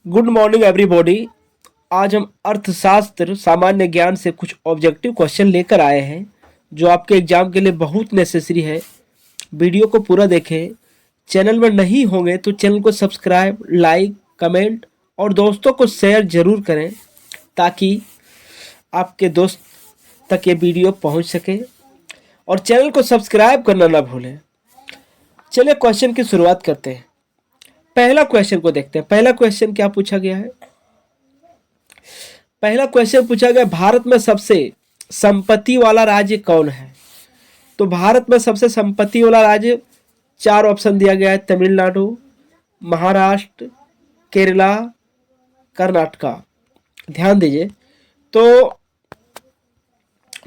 Good morning everybody. आज हम अर्थशास्त्र सामान्य ज्ञान से कुछ ऑब्जेक्टिव क्वेश्चन लेकर आए हैं जो आपके एग्जाम के लिए बहुत नेसेसरी है। वीडियो को पूरा देखें। चैनल में नहीं होंगे तो चैनल को सब्सक्राइब, लाइक, कमेंट और दोस्तों को शेयर जरूर करें ताकि आपके दोस्त तक ये वीडियो पहुंच सके और चैनल को सब्सक्राइब करना ना भूलें। चलिए क्वेश्चन की शुरुआत करते हैं। पहला क्वेश्चन को देखते हैं। पहला क्वेश्चन क्या पूछा गया है? पहला क्वेश्चन पूछा गया, भारत में सबसे संपत्ति वाला राज्य कौन है? तो भारत में सबसे संपत्ति वाला राज्य, चार ऑप्शन दिया गया है, तमिलनाडु, महाराष्ट्र, केरला, कर्नाटका। ध्यान दीजिए, तो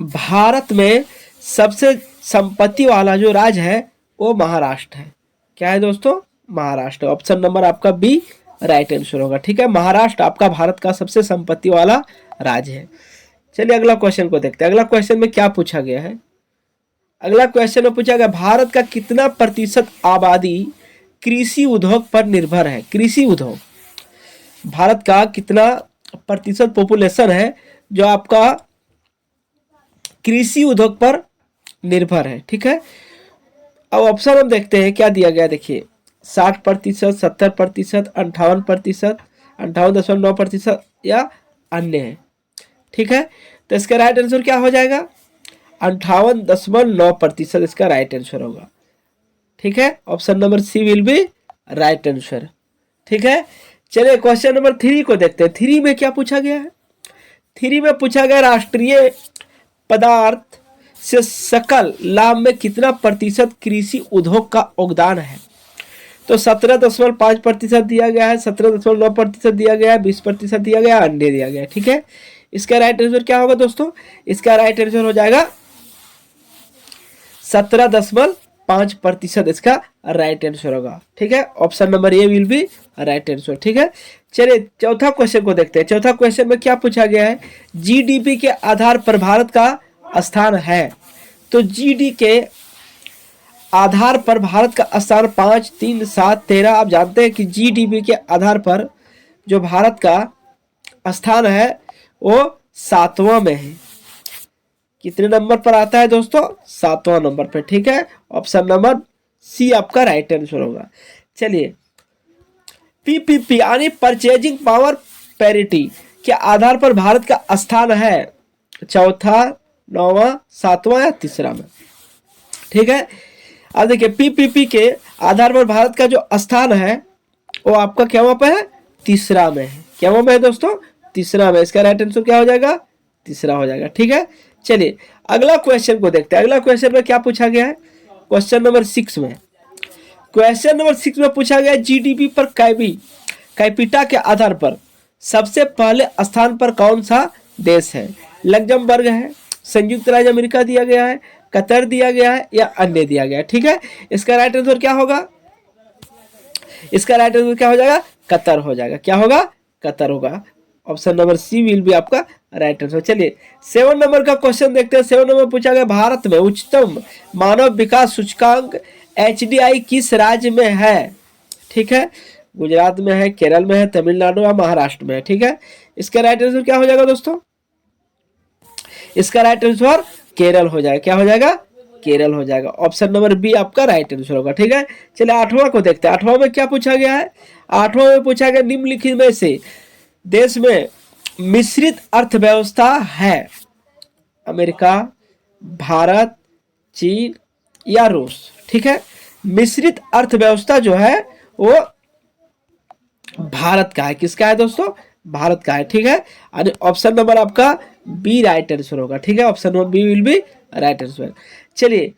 भारत में सबसे संपत्ति वाला जो राज्य है वो महाराष्ट्र है। क्या है दोस्तों? महाराष्ट्र। ऑप्शन नंबर आपका बी राइट आंसर होगा। ठीक है, महाराष्ट्र आपका भारत का सबसे संपत्ति वाला राज्य है। चलिए अगला क्वेश्चन को देखते हैं। अगला क्वेश्चन में क्या पूछा गया है? अगला क्वेश्चन में पूछा गया, भारत का कितना प्रतिशत आबादी कृषि उद्योग पर निर्भर है? कृषि उद्योग, भारत का कितना प्रतिशत पॉपुलेशन है जो आपका कृषि उद्योग पर निर्भर है? ठीक है, अब ऑप्शन हम देखते हैं क्या दिया गया। देखिए, 60%, 70%, 58%, 58.9% या अन्य है। ठीक है, तो इसका राइट आंसर क्या हो जाएगा? 58.9% इसका राइट आंसर होगा। ठीक है, option number C will be right answer. ठीक है, चलिए क्वेश्चन नंबर 3 को देखते हैं। 3 में क्या पूछा गया है? 3 में पूछा गया, राष्ट्रीय पदार्थ से सकल लाभ में कितना प्रतिशत कृषि उद्योग का योगदान है? तो 17.5% दिया गया है, 17.9% दिया गया है, 20% दिया गया, अन्य दिया गया है। ठीक है, इसका राइट आंसर क्या होगा दोस्तों? इसका राइट आंसर हो जाएगा 17.5% इसका राइट आंसर होगा। ठीक है, option number A will be right answer. ठीक है, चलिए चौथा क्वेश्चन को देखते हैं। चौथा क्वेश्चन में क्या पूछा गया है? जीडीपी के आधार पर भारत का स्थान है। तो जीडी के आधार पर भारत का स्थान 5, 3, 7, 13। आप जानते हैं कि जीडीपी के आधार पर जो भारत का स्थान है वो 7वां में है। कितने नंबर पर आता है दोस्तों? 7वां नंबर पर। ठीक है, ऑप्शन नंबर सी आपका राइट आंसर होगा। चलिए, पीपीपी यानी परचेजिंग पावर पैरिटी के आधार पर भारत का स्थान है चौथा, 9वां, 7वां या तीसरा में। ठीक है, अब देखिए, पीपीपी के आधार पर भारत का जो स्थान है वो आपका क्या वहां पे है? तीसरा में है। क्या वहां पे है दोस्तों? तीसरा में। इसका राइट आंसर क्या हो जाएगा? तीसरा हो जाएगा। ठीक है, चलिए अगला क्वेश्चन को देखते हैं। अगला क्वेश्चन में क्या पूछा गया है? क्वेश्चन नंबर 6 में, क्वेश्चन नंबर 6 में पूछा गया, जीडीपी पर कैपिटा के आधार पर सबसे पहले स्थान पर कौन सा देश है? लग्जमबर्ग है, संयुक्त राज्य अमेरिका दिया गया है, कतर दिया गया है या अन्य दिया गया है। ठीक है, इसका राइट आंसर क्या होगा? इसका राइट आंसर क्या हो जाएगा? कतर हो जाएगा। क्या होगा? कतर होगा। ऑप्शन नंबर सी विल भी आपका राइट आंसर। चलिए 7 नंबर का क्वेश्चन देखते हैं। 7 नंबर पूछा गया, भारत में उच्चतम मानव विकास सूचकांक HDI किस राज्य में है? ठीक है, गुजरात में है, केरल में है, तमिलनाडु या महाराष्ट्र में है। ठीक है, इसका राइट आंसर क्या हो जाएगा दोस्तों? इसका राइट आंसर केरल हो जाएगा। क्या हो जाएगा? केरल हो जाएगा। ऑप्शन नंबर बी आपका राइट आंसर होगा। ठीक है, चलिए 8वां को देखते हैं। 8वां में क्या पूछा गया है? 8वां में पूछा गया, निम्नलिखित में से देश में मिश्रित अर्थव्यवस्था है? अमेरिका, भारत, चीन या रूस। ठीक है, मिश्रित अर्थव्यवस्था जो है वो भारत का है। किसका है दोस्तों? भारत का है। ठीक है, ऑप्शन नंबर आपका बी राइट आंसर होगा। ठीक है, option number B will be right answer. चलिए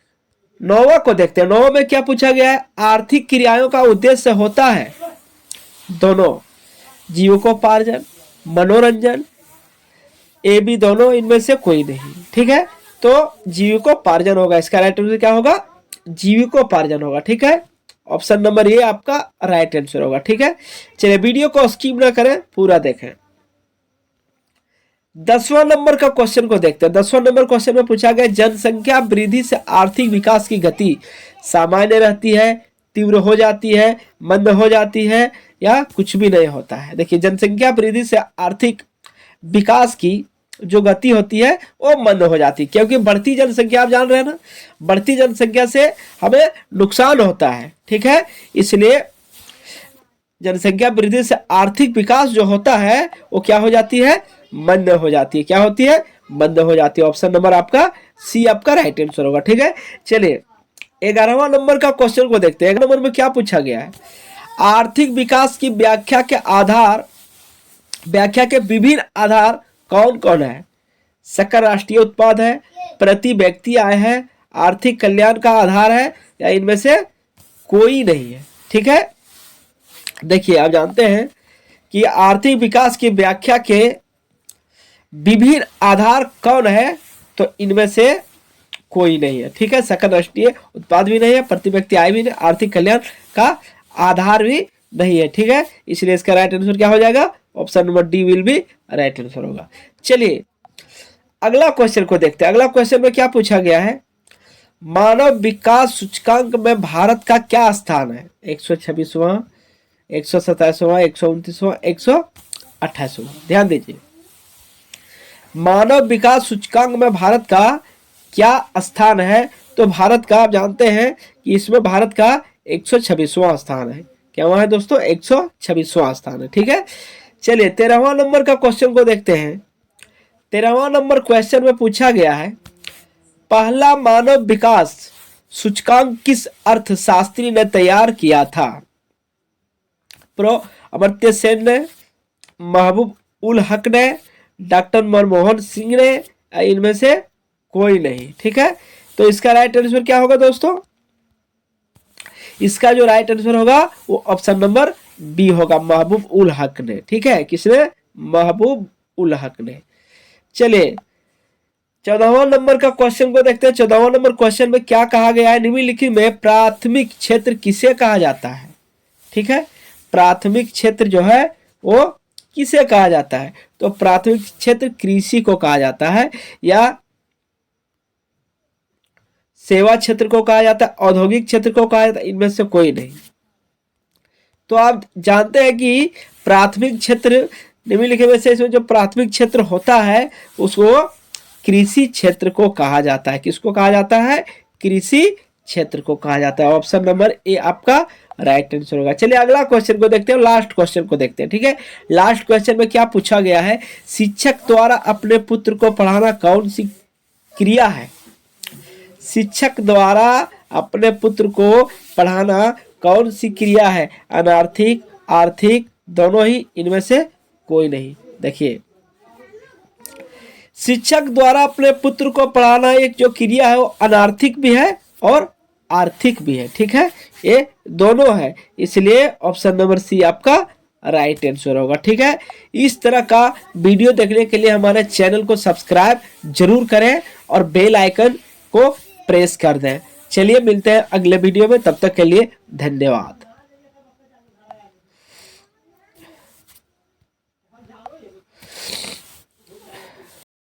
9वां को देखते हैं। 9वां में क्या पूछा गया है? आर्थिक क्रियाओं का उद्देश्य होता है दोनों, जीविकोपार्जन, मनोरंजन, ए बी दोनों, इनमें से कोई नहीं। ठीक है, तो जीविकोपार्जन होगा। इसका राइट आंसर क्या होगा? जीविकोपार्जन होगा। ठीक है, ऑप्शन नंबर ए आपका राइट आंसर होगा। ठीक है, चलिए वीडियो को स्किप ना करें, पूरा देखें। 10वां नंबर का क्वेश्चन को देखते हैं। 10वां नंबर क्वेश्चन में पूछा गया, जनसंख्या वृद्धि से आर्थिक विकास की गति सामान्य रहती है, तीव्र हो जाती है, मंद हो जाती है या कुछ भी नहीं होता है। देखिए, जनसंख्या वृद्धि से आर्थिक विकास की जो गति होती है वो मंद हो जाती है, क्योंकि बढ़ती जनसंख्या, आप जान रहे हैं ना, बढ़ती जनसंख्या से हमें नुकसान होता है, ठीक है। इसलिए जनसंख्या वृद्धि से आर्थिक विकास जो होता है वो क्या हो जाती है, मंद हो जाती है। क्या होती है, मंद हो जाती है। ऑप्शन नंबर आपका सी आपका राइट आंसर होगा, ठीक है। चलिए 11वां नंबर का क्वेश्चन को देखते हैं। 11 नंबर में क्या पूछा गया है, आर्थिक विकास की व्याख्या के विभिन्न आधार कौन कौन है। सकल राष्ट्रीय उत्पाद है, प्रति व्यक्ति आय है, आर्थिक कल्याण का आधार है, या इनमें से कोई नहीं है, ठीक है। देखिए, आप जानते हैं कि आर्थिक विकास की व्याख्या के विभिन्न आधार कौन है, तो इनमें से कोई नहीं है, ठीक है। सकल राष्ट्रीय उत्पाद भी नहीं है, प्रति व्यक्ति आय भी नहीं, आर्थिक कल्याण का आधार भी नहीं है, ठीक है। इसलिए इसका राइट आंसर क्या हो जाएगा, option number D will be right answer होगा। चलिए अगला क्वेश्चन को देखते हैं। अगला क्वेश्चन में क्या पूछा गया है, मानव विकास सूचकांक में भारत का क्या स्थान है। 126वां, 127वां, 129वां, 128वां। ध्यान दीजिए, मानव विकास सूचकांक में भारत का क्या स्थान है। तो भारत का आप जानते हैं कि इसमें भारत का 126वां स्थान है। क्या वहां है दोस्तों, 126वां स्थान है, ठीक है। चलिए 13वां नंबर का क्वेश्चन को देखते हैं। 13वां नंबर क्वेश्चन में पूछा गया है, पहला मानव विकास सूचकांक किस अर्थशास्त्री ने तैयार किया था। प्रो अमर्त्य सेन ने, महबूब उल हक ने, डॉक्टर मनमोहन सिंह ने, इनमें से कोई नहीं, ठीक है। तो इसका राइट आंसर क्या होगा दोस्तों, इसका जो राइट आंसर होगा वो ऑप्शन नंबर बी होगा, महबूब उल हक ने, ठीक है। किसने, महबूब उल हक ने। चलिए 14वां नंबर का क्वेश्चन को देखते हैं। 14वां नंबर क्वेश्चन में क्या कहा गया है, निम्नलिखित में प्राथमिक क्षेत्र किसे कहा जाता है, ठीक है। प्राथमिक क्षेत्र जो है वो किसे कहा जाता है, तो प्राथमिक क्षेत्र कृषि को कहा जाता है, या सेवा क्षेत्र को कहा जाता है, औद्योगिक क्षेत्र को कहा जाता है, इनमें से कोई नहीं। तो आप जानते हैं कि प्राथमिक क्षेत्र निम्नलिखित में से इसमें जो प्राथमिक क्षेत्र होता है उसको कृषि क्षेत्र को कहा जाता है। किसको कहा जाता है, कृषि क्षेत्र को कहा जाता है। ऑप्शन नंबर ए आपका राइट आंसर होगा। चलिए अगला क्वेश्चन को देखते हैं, लास्ट क्वेश्चन को देखते हैं, ठीक है। लास्ट क्वेश्चन में क्या पूछा गया है, शिक्षक द्वारा अपने पुत्र को पढ़ाना कौन सी क्रिया है। शिक्षक द्वारा अपने पुत्र को पढ़ाना कौन सी क्रिया है, अनार्थिक, आर्थिक, दोनों ही, इनमें से कोई नहीं। देखिए, शिक्षक द्वारा अपने पुत्र को पढ़ाना एक जो क्रिया है वो अनार्थिक भी है और आर्थिक भी है, ठीक है। ये दोनों है, इसलिए ऑप्शन नंबर सी आपका राइट आंसर होगा, ठीक है। इस तरह का वीडियो देखने के लिए हमारे चैनल को सब्सक्राइब जरूर करें और बेल आइकन को प्रेस कर दें। चलिए मिलते हैं अगले वीडियो में, तब तक के लिए धन्यवाद।